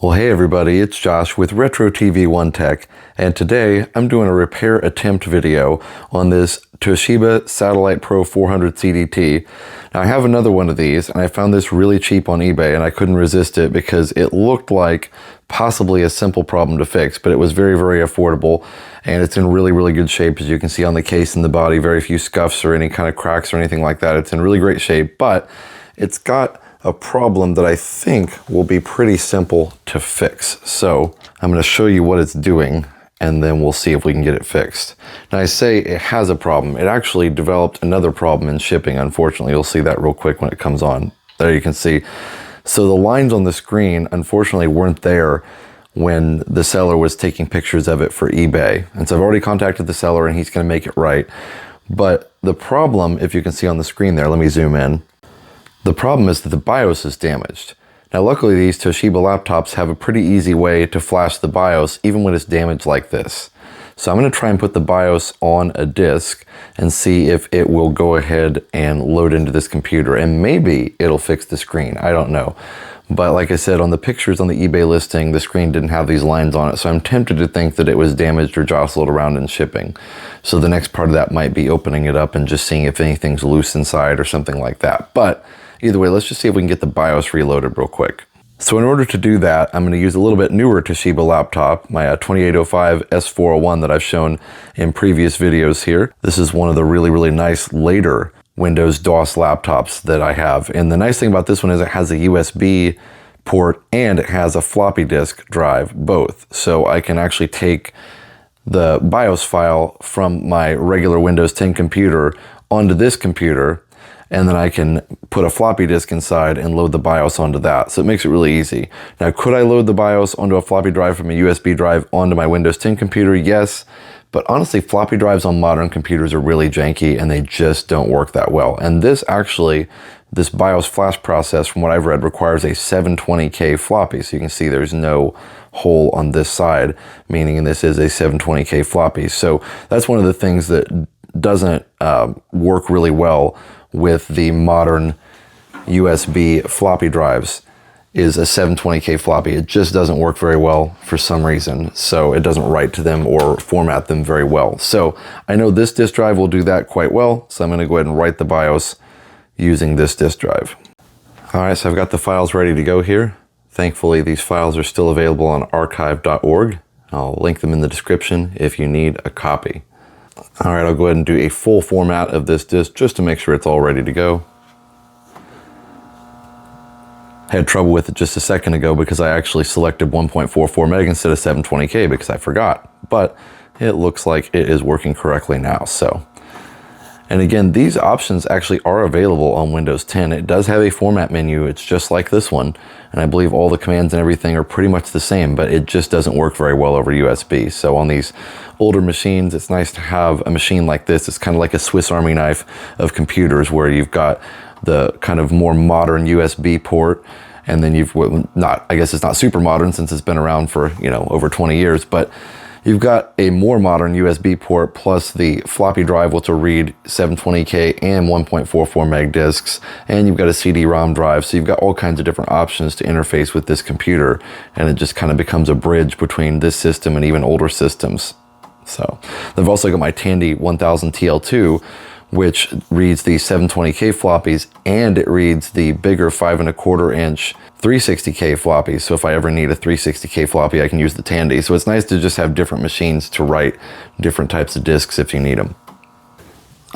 Well, hey everybody, it's Josh with Retro TV One Tech, and today I'm doing a repair attempt video on this Toshiba Satellite Pro 400 CDT. Now I have another one of these, and I found this really cheap on eBay, and I couldn't resist it because it looked like possibly a simple problem to fix, but it was very, very affordable, and it's in really, really good shape. As you can see on the case and the body, very few scuffs or any kind of cracks or anything like that. It's in really great shape, but it's got a problem that I think will be pretty simple to fix. So I'm going to show you what it's doing, and then we'll see if we can get it fixed. Now I say it has a problem. It actually developed another problem in shipping, unfortunately. You'll see that real quick when it comes on. There you can see. So the lines on the screen, unfortunately, weren't there when the seller was taking pictures of it for eBay. And so I've already contacted the seller, and he's going to make it right. But the problem, if you can see on the screen there, let me zoom in. The problem is that the BIOS is damaged. Now luckily these Toshiba laptops have a pretty easy way to flash the BIOS even when it's damaged like this. So I'm going to try and put the BIOS on a disk and see if it will go ahead and load into this computer, and maybe it'll fix the screen. I don't know. But like I said, on the pictures on the eBay listing, the screen didn't have these lines on it, so I'm tempted to think that it was damaged or jostled around in shipping. So the next part of that might be opening it up and just seeing if anything's loose inside or something like that. But either way, let's just see if we can get the BIOS reloaded real quick. So in order to do that, I'm going to use a little bit newer Toshiba laptop, my 2805 S401 that I've shown in previous videos here. This is one of the really, really nice later Windows DOS laptops that I have. And the nice thing about this one is it has a USB port and it has a floppy disk drive, both. So I can actually take the BIOS file from my regular Windows 10 computer onto this computer, and then I can put a floppy disk inside and load the BIOS onto that. So it makes it really easy. Now, could I load the BIOS onto a floppy drive from a USB drive onto my Windows 10 computer? Yes. But honestly, floppy drives on modern computers are really janky and they just don't work that well. And this BIOS flash process, from what I've read, requires a 720K floppy. So you can see there's no hole on this side, meaning this is a 720K floppy. So that's one of the things that doesn't work really well with the modern USB floppy drives is a 720K floppy. It just doesn't work very well for some reason, so it doesn't write to them or format them very well. So I know this disk drive will do that quite well, so I'm going to go ahead and write the BIOS using this disk drive. Alright, so I've got the files ready to go here. Thankfully, these files are still available on archive.org. I'll link them in the description if you need a copy. Alright, I'll go ahead and do a full format of this disk just to make sure it's all ready to go. I had trouble with it just a second ago because I actually selected 1.44 meg instead of 720K because I forgot. But it looks like it is working correctly now. So, and again, these options actually are available on Windows 10. It does have a format menu. It's just like this one. And I believe all the commands and everything are pretty much the same, but it just doesn't work very well over USB. So on these older machines, it's nice to have a machine like this. It's kind of like a Swiss Army knife of computers where you've got the kind of more modern USB port, and then you've not, I guess it's not super modern since it's been around for, over 20 years, but you've got a more modern USB port plus the floppy drive, which will read 720K and 1.44 meg disks, and you've got a CD-ROM drive. So you've got all kinds of different options to interface with this computer, and it just kind of becomes a bridge between this system and even older systems. So I've also got my Tandy 1000 TL2, which reads the 720K floppies, and it reads the bigger 5¼ inch 360K floppies. So if I ever need a 360K floppy, I can use the Tandy. So it's nice to just have different machines to write different types of disks if you need them.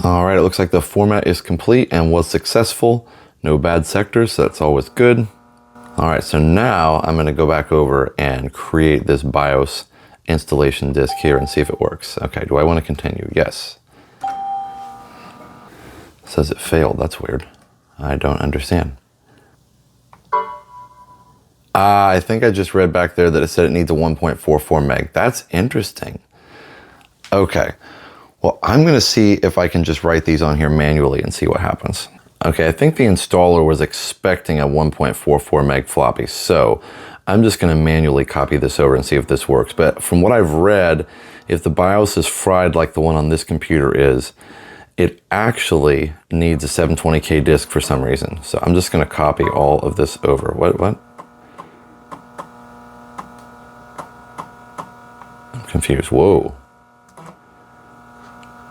All right, it looks like the format is complete and was successful. No bad sectors, so that's always good. All right, so now I'm gonna go back over and create this BIOS installation disk here and see if it works. Okay, do I wanna continue? Yes. It says it failed. That's weird. I don't understand. I think I just read back there that it said it needs a 1.44 meg. That's interesting. Okay. Well, I'm going to see if I can just write these on here manually and see what happens. Okay, I think the installer was expecting a 1.44 meg floppy, so I'm just going to manually copy this over and see if this works. But from what I've read, if the BIOS is fried like the one on this computer is, it actually needs a 720K disk for some reason. So I'm just going to copy all of this over. What? confused. Whoa.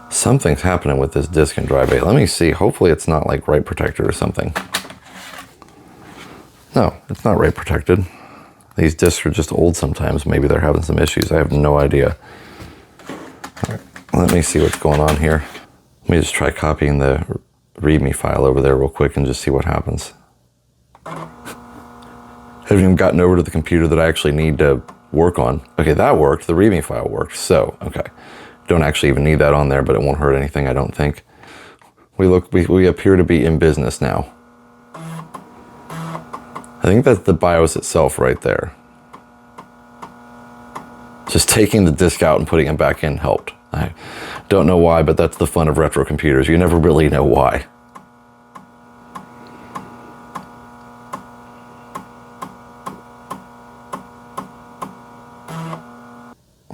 Something's happening with this disk and drive bay. Let me see. Hopefully it's not like write protected or something. No, it's not write protected. These disks are just old sometimes. Maybe they're having some issues. I have no idea. All right, let me see what's going on here. Let me just try copying the README file over there real quick and just see what happens. I haven't even gotten over to the computer that I actually need to work on. Okay, that worked. The README file worked. So, okay. Don't actually even need that on there, but it won't hurt anything, I don't think. We appear to be in business now. I think that's the BIOS itself right there. Just taking the disk out and putting it back in helped. I don't know why, but that's the fun of retro computers. You never really know why.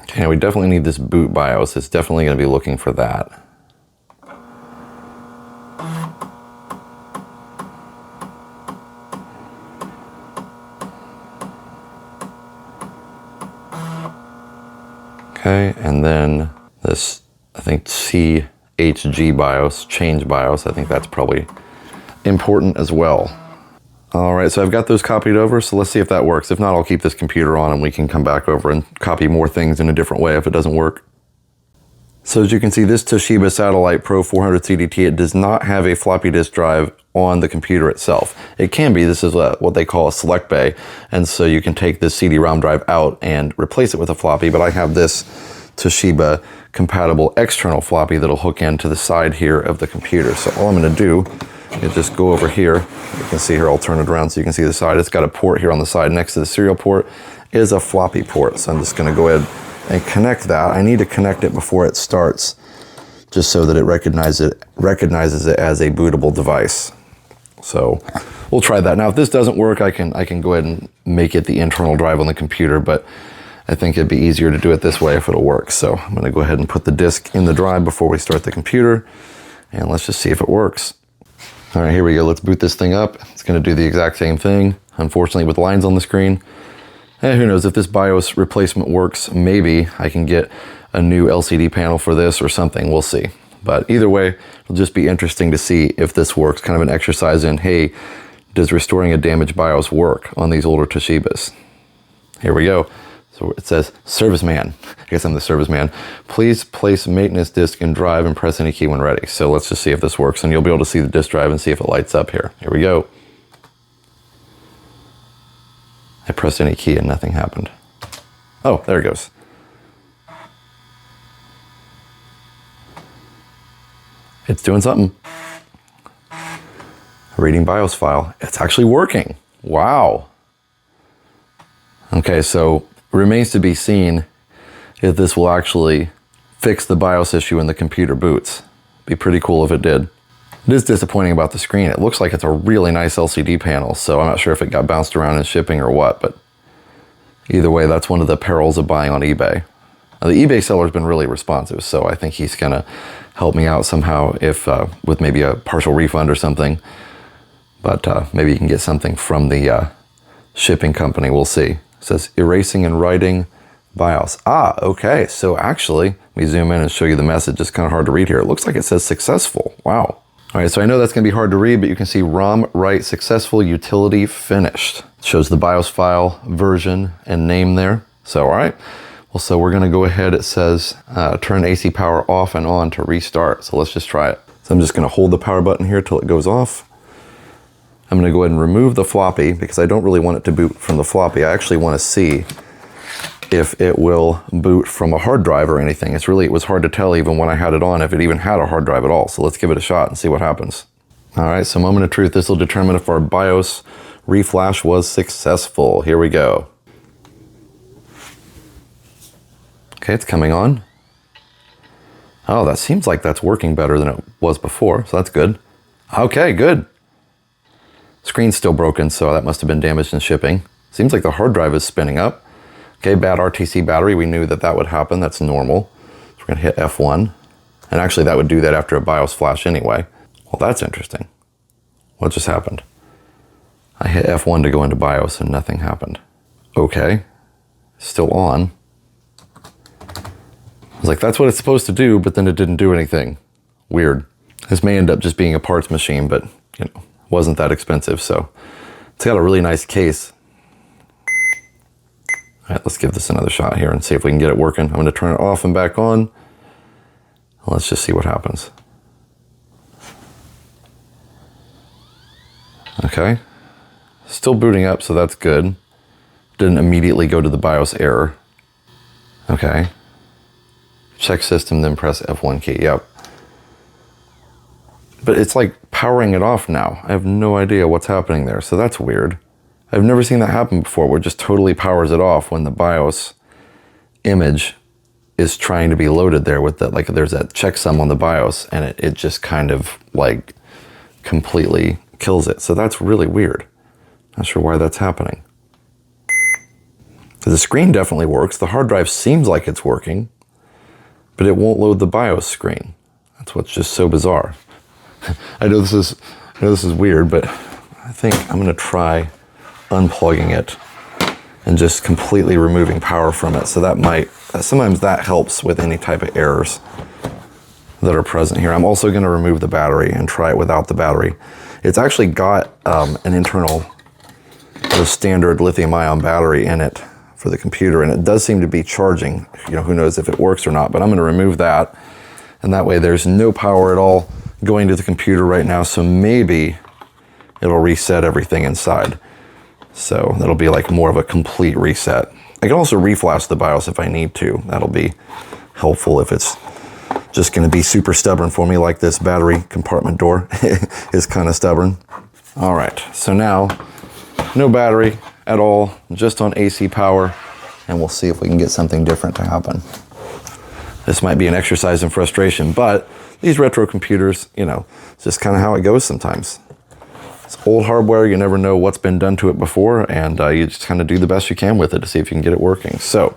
Okay, now we definitely need this boot BIOS. It's definitely going to be looking for that. Okay, and then this, I think CHG BIOS, change BIOS, I think that's probably important as well. All right, so I've got those copied over, so let's see if that works. If not, I'll keep this computer on and we can come back over and copy more things in a different way if it doesn't work. So as you can see, this Toshiba Satellite Pro 400 CDT, it does not have a floppy disk drive on the computer itself. It can be, this is what they call a select bay, and so you can take this CD-ROM drive out and replace it with a floppy, but I have this Toshiba compatible external floppy that'll hook into the side here of the computer. So all I'm gonna do is just go over here. You can see here, I'll turn it around so you can see the side. It's got a port here on the side next to the serial port is a floppy port. So I'm just gonna go ahead and connect that. I need to connect it before it starts, just so that it recognizes it as a bootable device. So we'll try that. Now, if this doesn't work, I can go ahead and make it the internal drive on the computer, but I think it'd be easier to do it this way if it'll work. So I'm gonna go ahead and put the disk in the drive before we start the computer, and let's just see if it works. All right, here we go. Let's boot this thing up. It's gonna do the exact same thing, unfortunately with lines on the screen. And who knows, if this BIOS replacement works, maybe I can get a new LCD panel for this or something, we'll see. But either way, it'll just be interesting to see if this works. Kind of an exercise in, hey, does restoring a damaged BIOS work on these older Toshibas? Here we go. So it says, serviceman. I guess I'm the serviceman. Please place maintenance disk and drive and press any key when ready. So let's just see if this works, and you'll be able to see the disk drive and see if it lights up here. Here we go. I pressed any key and nothing happened. Oh, there it goes. It's doing something. Reading BIOS file. It's actually working. Wow. Okay, so remains to be seen if this will actually fix the BIOS issue when the computer boots. Be pretty cool if it did. It is disappointing about the screen. It looks like it's a really nice LCD panel, so I'm not sure if it got bounced around in shipping or what, but either way, that's one of the perils of buying on eBay. Now, the eBay seller's been really responsive, so I think he's gonna help me out somehow if with maybe a partial refund or something. But maybe you can get something from the shipping company, we'll see. It says erasing and writing BIOS. Ah, okay, so actually, let me zoom in and show you the message. It's kind of hard to read here. It looks like it says successful. Wow. All right, so I know that's gonna be hard to read, but you can see ROM write successful, utility finished. It shows the BIOS file, version, and name there. So, all right. Well, so we're gonna go ahead, it says, turn AC power off and on to restart. So let's just try it. So I'm just gonna hold the power button here till it goes off. I'm gonna go ahead and remove the floppy because I don't really want it to boot from the floppy. I actually wanna see if it will boot from a hard drive or anything. It was hard to tell even when I had it on if it even had a hard drive at all. So let's give it a shot and see what happens. All right, so moment of truth. This will determine if our BIOS reflash was successful. Here we go. Okay, it's coming on. Oh, that seems like that's working better than it was before, so that's good. Okay, good. Screen's still broken, so that must have been damaged in shipping. Seems like the hard drive is spinning up. Okay, bad RTC battery. We knew that that would happen. That's normal. So we're gonna hit F1. And actually that would do that after a BIOS flash anyway. Well, that's interesting. What just happened? I hit F1 to go into BIOS and nothing happened. Okay, still on. was like, that's what it's supposed to do, but then it didn't do anything. Weird. This may end up just being a parts machine, but you know, wasn't that expensive, so it's got a really nice case. All right, let's give this another shot here and see if we can get it working. I'm gonna turn it off and back on. Let's just see what happens. Okay, still booting up, so that's good. Didn't immediately go to the BIOS error. Okay, check system, then press F1 key, yep. But it's like powering it off now. I have no idea what's happening there, so that's weird. I've never seen that happen before, where it just totally powers it off when the BIOS image is trying to be loaded there with that, like there's that checksum on the BIOS, and it just kind of like completely kills it. So that's really weird. Not sure why that's happening. The screen definitely works. The hard drive seems like it's working, but it won't load the BIOS screen. That's what's just so bizarre. I know this is weird, but I think I'm gonna try unplugging it and just completely removing power from it. So that might, sometimes that helps with any type of errors that are present here. I'm also gonna remove the battery and try it without the battery. It's actually got an internal, the standard lithium-ion battery in it for the computer, and it does seem to be charging. You know, who knows if it works or not, but I'm gonna remove that, and that way there's no power at all going to the computer right now, so maybe it'll reset everything inside. So that'll be like more of a complete reset. I can also reflash the BIOS if I need to. That'll be helpful if it's just gonna be super stubborn for me, like this battery compartment door is kind of stubborn. All right, so now no battery at all, just on AC power, and we'll see if we can get something different to happen. This might be an exercise in frustration, but these retro computers, you know, it's just kind of how it goes sometimes. It's old hardware, you never know what's been done to it before, and you just kind of do the best you can with it to see if you can get it working. So,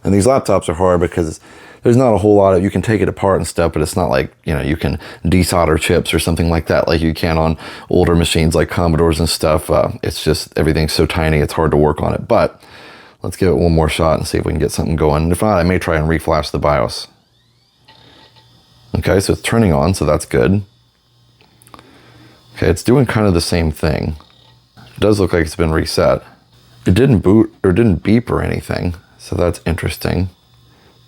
and these laptops are hard because there's not a whole lot of, you can take it apart and stuff, but it's not like, you know, you can desolder chips or something like that like you can on older machines like Commodores and stuff. It's just, everything's so tiny, it's hard to work on it. But let's give it one more shot and see if we can get something going. If not, I may try and reflash the BIOS. Okay, so it's turning on, so that's good. Okay, it's doing kind of the same thing. It does look like it's been reset. It didn't boot or didn't beep or anything, so that's interesting.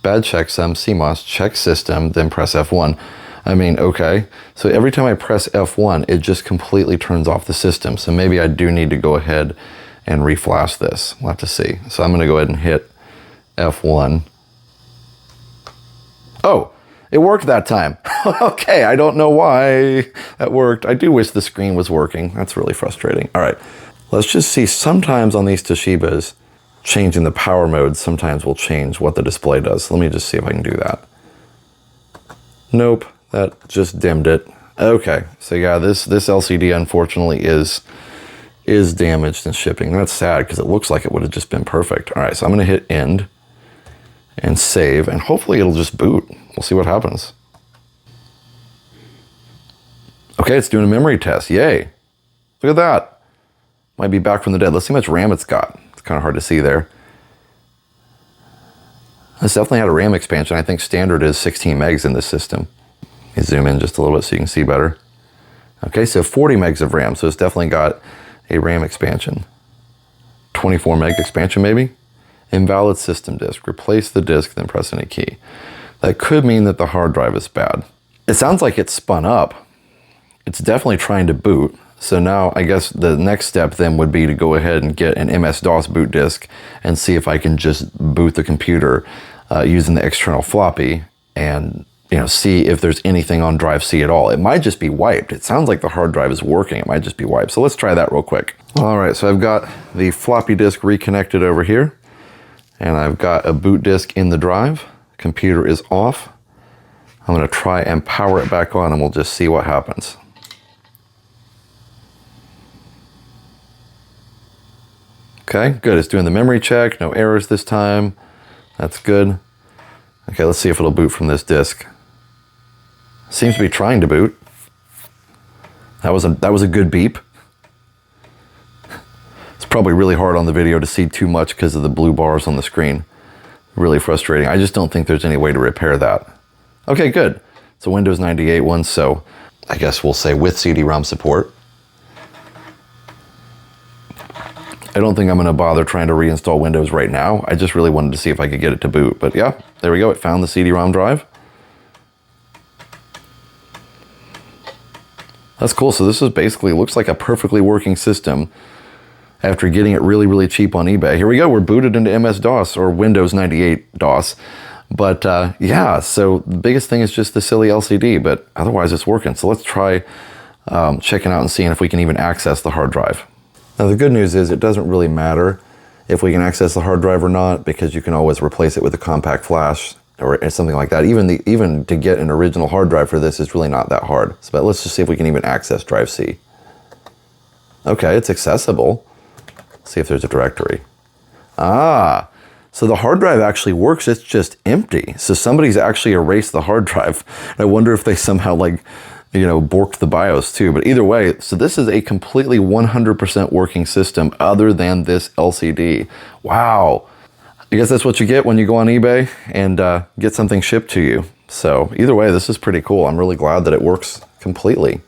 Bad checksum, CMOS, check system, then press F1. I mean, okay, so every time I press F1, it just completely turns off the system. So maybe I do need to go ahead and reflash this. We'll have to see. So I'm gonna go ahead and hit F1. Oh, it worked that time. Okay, I don't know why that worked. I do wish the screen was working. That's really frustrating. All right, let's just see. Sometimes on these Toshibas, changing the power mode sometimes will change what the display does. So let me just see if I can do that. Nope, that just dimmed it. Okay, so yeah, this LCD unfortunately is damaged in shipping. That's sad because it looks like it would have just been perfect. All right, so I'm gonna hit end and save, and hopefully it'll just boot. We'll see what happens. Okay, it's doing a memory test. Yay. Look at that. Might be back from the dead. Let's see how much RAM it's got. It's kind of hard to see there. This definitely had a RAM expansion. I think standard is 16 megs in this system. Let me zoom in just a little bit so you can see better. Okay, so 40 megs of RAM. So it's definitely got a RAM expansion. 24 meg expansion maybe? Invalid system disk. Replace the disk, then press any key. That could mean that the hard drive is bad. It sounds like it's spun up. It's definitely trying to boot. So now I guess the next step then would be to go ahead and get an MS-DOS boot disk and see if I can just boot the computer using the external floppy and, you know, see if there's anything on drive C at all. It might just be wiped. It sounds like the hard drive is working. It might just be wiped. So let's try that real quick. All right, so I've got the floppy disk reconnected over here, and I've got a boot disk in the drive. Computer is off. I'm gonna try and power it back on and we'll just see what happens. Okay, good, it's doing the memory check, no errors this time. That's good. Okay, let's see if it'll boot from this disk. Seems to be trying to boot. That was a good beep. It's probably really hard on the video to see too much because of the blue bars on the screen. Really frustrating. I just don't think there's any way to repair that. Okay, good. It's a Windows 98 one, so I guess we'll say with CD-ROM support. I don't think I'm gonna bother trying to reinstall Windows right now. I just really wanted to see if I could get it to boot. But yeah, there we go. It found the CD-ROM drive. That's cool. So this is basically, looks like a perfectly working system after getting it really, really cheap on eBay. Here we go. We're booted into MS-DOS or Windows 98 DOS. But yeah, so the biggest thing is just the silly LCD, but otherwise it's working. So let's try checking out and seeing if we can even access the hard drive. Now the good news is it doesn't really matter if we can access the hard drive or not, because you can always replace it with a compact flash or something like that. Even to get an original hard drive for this is really not that hard. So, but let's just see if we can even access drive C. Okay, it's accessible. Let's see if there's a directory. Ah, so the hard drive actually works, it's just empty. So somebody's actually erased the hard drive. I wonder if they somehow borked the BIOS too, but either way, so this is a completely 100% working system other than this LCD. Wow. I guess that's what you get when you go on eBay and get something shipped to you. So either way, this is pretty cool. I'm really glad that it works completely.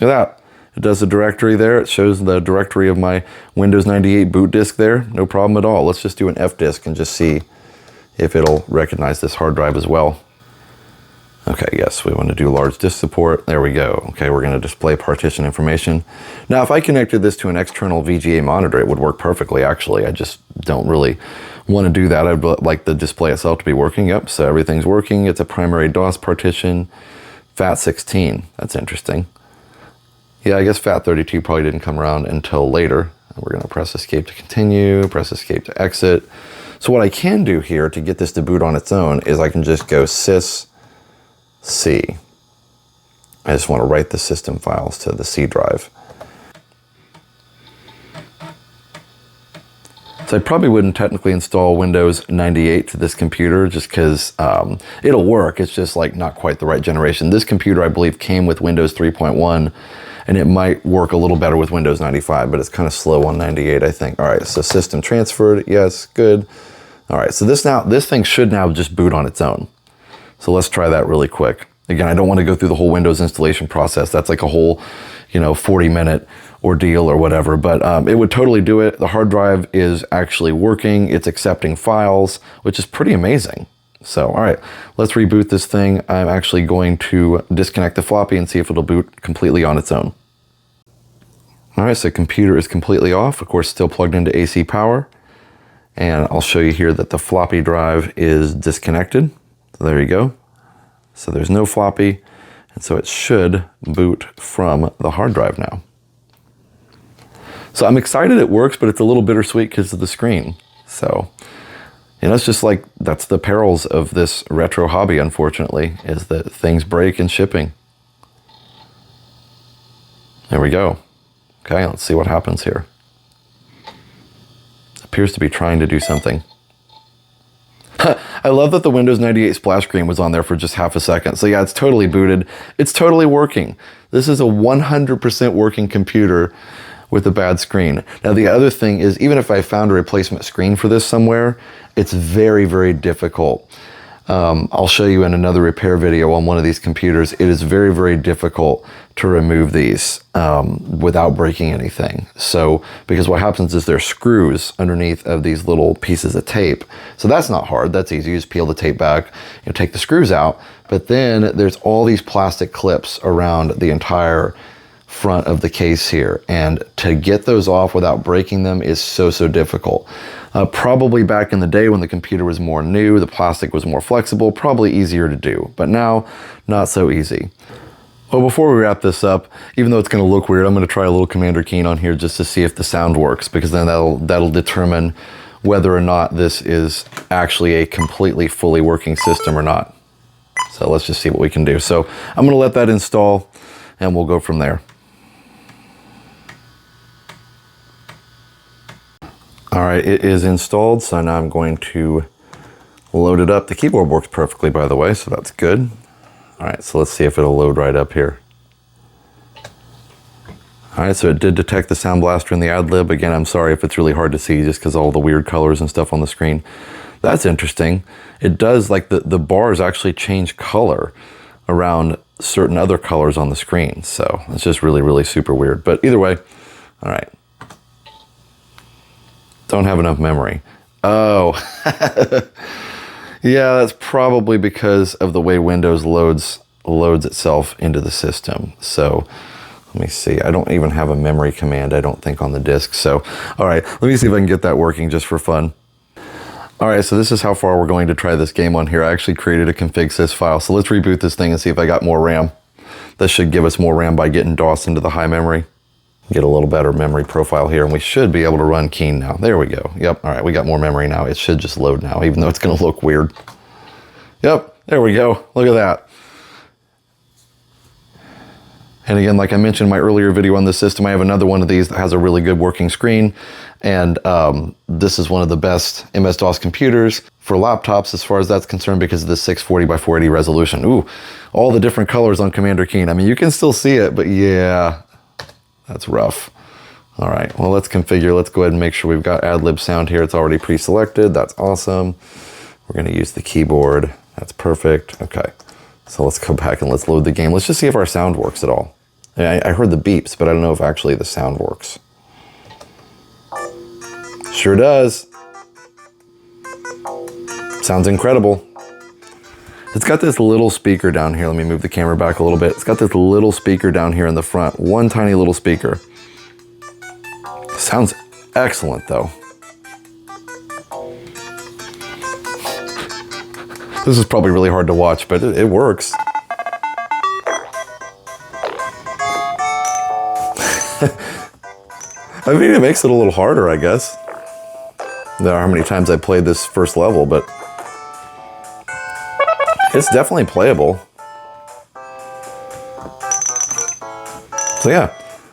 Look at that. It does the directory there. It shows the directory of my Windows 98 boot disk there. No problem at all. Let's just do an F disk and just see if it'll recognize this hard drive as well. Okay, yes, we want to do large disk support. There we go. Okay, we're going to display partition information. Now, if I connected this to an external VGA monitor, it would work perfectly, actually. I just don't really want to do that. I'd like the display itself to be working. Yep, so everything's working. It's a primary DOS partition, FAT16. That's interesting. Yeah, I guess FAT32 probably didn't come around until later. We're going to press escape to continue, press escape to exit. So what I can do here to get this to boot on its own is I can just go sys C. I just want to write the system files to the C drive. So I probably wouldn't technically install Windows 98 to this computer just because it'll work. It's just like not quite the right generation. This computer, I believe, came with Windows 3.1 and it might work a little better with Windows 95, but it's kind of slow on 98, I think. All right, so system transferred. Yes, good. All right, so this thing should now just boot on its own. So let's try that really quick. Again, I don't want to go through the whole Windows installation process. That's like a whole, 40-minute ordeal or whatever, but it would totally do it. The hard drive is actually working. It's accepting files, which is pretty amazing. So, all right, let's reboot this thing. I'm actually going to disconnect the floppy and see if it'll boot completely on its own. All right, so computer is completely off. Of course, still plugged into AC power. And I'll show you here that the floppy drive is disconnected. So there you go. So there's no floppy, and so it should boot from the hard drive now. So I'm excited it works, but it's a little bittersweet because of the screen. So, it's just like, that's the perils of this retro hobby, unfortunately, is that things break in shipping. There we go. Okay, let's see what happens here. It appears to be trying to do something. I love that the Windows 98 splash screen was on there for just half a second. So yeah, it's totally booted. It's totally working. This is a 100% working computer with a bad screen. Now the other thing is, even if I found a replacement screen for this somewhere, it's very, very difficult. I'll show you in another repair video on one of these computers. It is very, very difficult to remove these without breaking anything. So, because what happens is there's screws underneath of these little pieces of tape. So that's not hard, that's easy. You just peel the tape back, take the screws out. But then there's all these plastic clips around the entire front of the case here. And to get those off without breaking them is so, so difficult. Probably back in the day when the computer was more new, the plastic was more flexible, probably easier to do. But now, not so easy. Well, before we wrap this up, even though it's going to look weird, I'm going to try a little Commander Keen on here just to see if the sound works, because then that'll determine whether or not this is actually a completely fully working system or not. So let's just see what we can do. So I'm going to let that install and we'll go from there. All right, it is installed, so now I'm going to load it up. The keyboard works perfectly, by the way, so that's good. All right, so let's see if it'll load right up here. All right, so it did detect the Sound Blaster and the ad-lib. Again, I'm sorry if it's really hard to see just because all the weird colors and stuff on the screen. That's interesting. It does, like the bars actually change color around certain other colors on the screen. So it's just really, really super weird. But either way, all right. Don't have enough memory. Oh, yeah, that's probably because of the way Windows loads itself into the system. So let me see. I don't even have a memory command, I don't think, on the disk. So, all right, let me see if I can get that working just for fun. All right, so this is how far we're going to try this game on here. I actually created a config sys file. So let's reboot this thing and see if I got more RAM. This should give us more RAM by getting DOS into the high memory. Get a little better memory profile here, and we should be able to run Keen now. There we go. Yep, all right, we got more memory now. It should just load now, even though it's gonna look weird. Yep, there we go. Look at that. And again, like I mentioned in my earlier video on this system, I have another one of these that has a really good working screen. And this is one of the best MS-DOS computers for laptops as far as that's concerned because of the 640 by 480 resolution. Ooh, all the different colors on Commander Keen. I mean, you can still see it, but yeah, that's rough. All right, well, let's configure. Let's go ahead and make sure we've got ad-lib sound here. It's already pre-selected. That's awesome. We're gonna use the keyboard. That's perfect. Okay, so let's go back and let's load the game. Let's just see if our sound works at all. I heard the beeps, but I don't know if actually the sound works. Sure does. Sounds incredible. It's got this little speaker down here. Let me move the camera back a little bit. It's got this little speaker down here in the front. One tiny little speaker. Sounds excellent though. This is probably really hard to watch, but it works. I mean, it makes it a little harder, I guess. I don't know how many times I played this first level, but it's definitely playable. So yeah,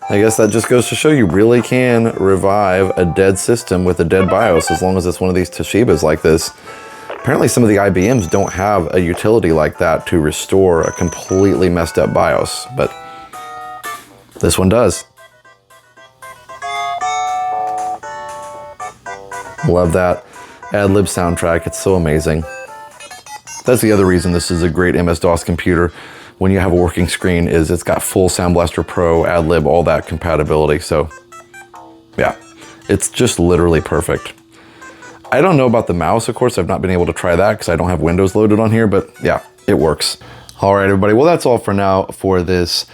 I guess that just goes to show you really can revive a dead system with a dead BIOS as long as it's one of these Toshibas like this. Apparently some of the IBMs don't have a utility like that to restore a completely messed up BIOS, but this one does. Love that ad-lib soundtrack. It's so amazing. That's the other reason this is a great MS-DOS computer when you have a working screen is it's got full Sound Blaster Pro, ad-lib, all that compatibility. So yeah, it's just literally perfect. I don't know about the mouse, of course. I've not been able to try that because I don't have Windows loaded on here, but yeah, it works. All right, everybody. Well, that's all for now for this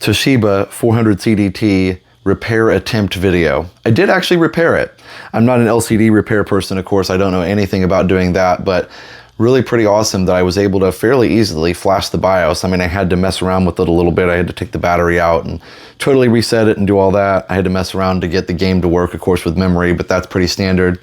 Toshiba 400 CDT repair attempt video. I did actually repair it. I'm not an LCD repair person, of course. I don't know anything about doing that, but really pretty awesome that I was able to fairly easily flash the BIOS. I mean, I had to mess around with it a little bit. I had to take the battery out and totally reset it and do all that. I had to mess around to get the game to work, of course, with memory, but that's pretty standard.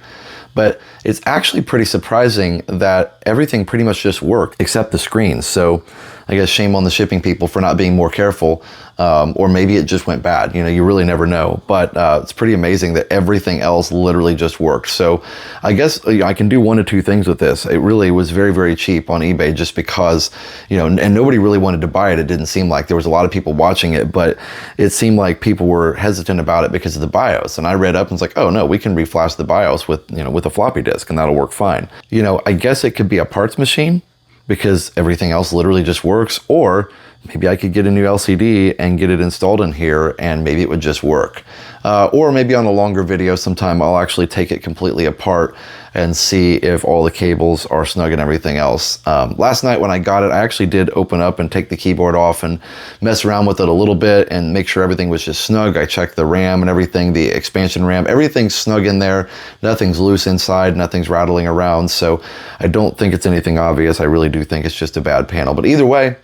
But it's actually pretty surprising that everything pretty much just worked except the screens. So I guess shame on the shipping people for not being more careful, or maybe it just went bad. You know, you really never know. But it's pretty amazing that everything else literally just worked. So I guess I can do one of two things with this. It really was very, very cheap on eBay just because, you know, and nobody really wanted to buy it. It didn't seem like there was a lot of people watching it, but it seemed like people were hesitant about it because of the BIOS. And I read up and was like, oh no, we can reflash the BIOS with, you know, with a floppy disk and that'll work fine. You know, I guess it could be a parts machine, because everything else literally just works, or maybe I could get a new LCD and get it installed in here and maybe it would just work. Or maybe on a longer video sometime I'll actually take it completely apart and see if all the cables are snug and everything else. Last night when I got it, I actually did open up and take the keyboard off and mess around with it a little bit and make sure everything was just snug. I checked the RAM and everything, the expansion RAM, everything's snug in there. Nothing's loose inside, nothing's rattling around. So I don't think it's anything obvious. I really do think it's just a bad panel. But either way,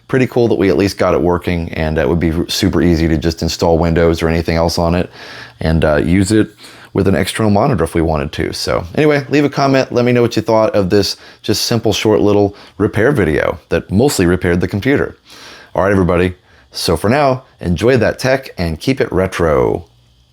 pretty cool that we at least got it working, and it would be super easy to just install Windows or anything else on it and use it with an external monitor if we wanted to. So anyway, leave a comment. Let me know what you thought of this just simple, short little repair video that mostly repaired the computer. All right, everybody. So for now, enjoy that tech and keep it retro.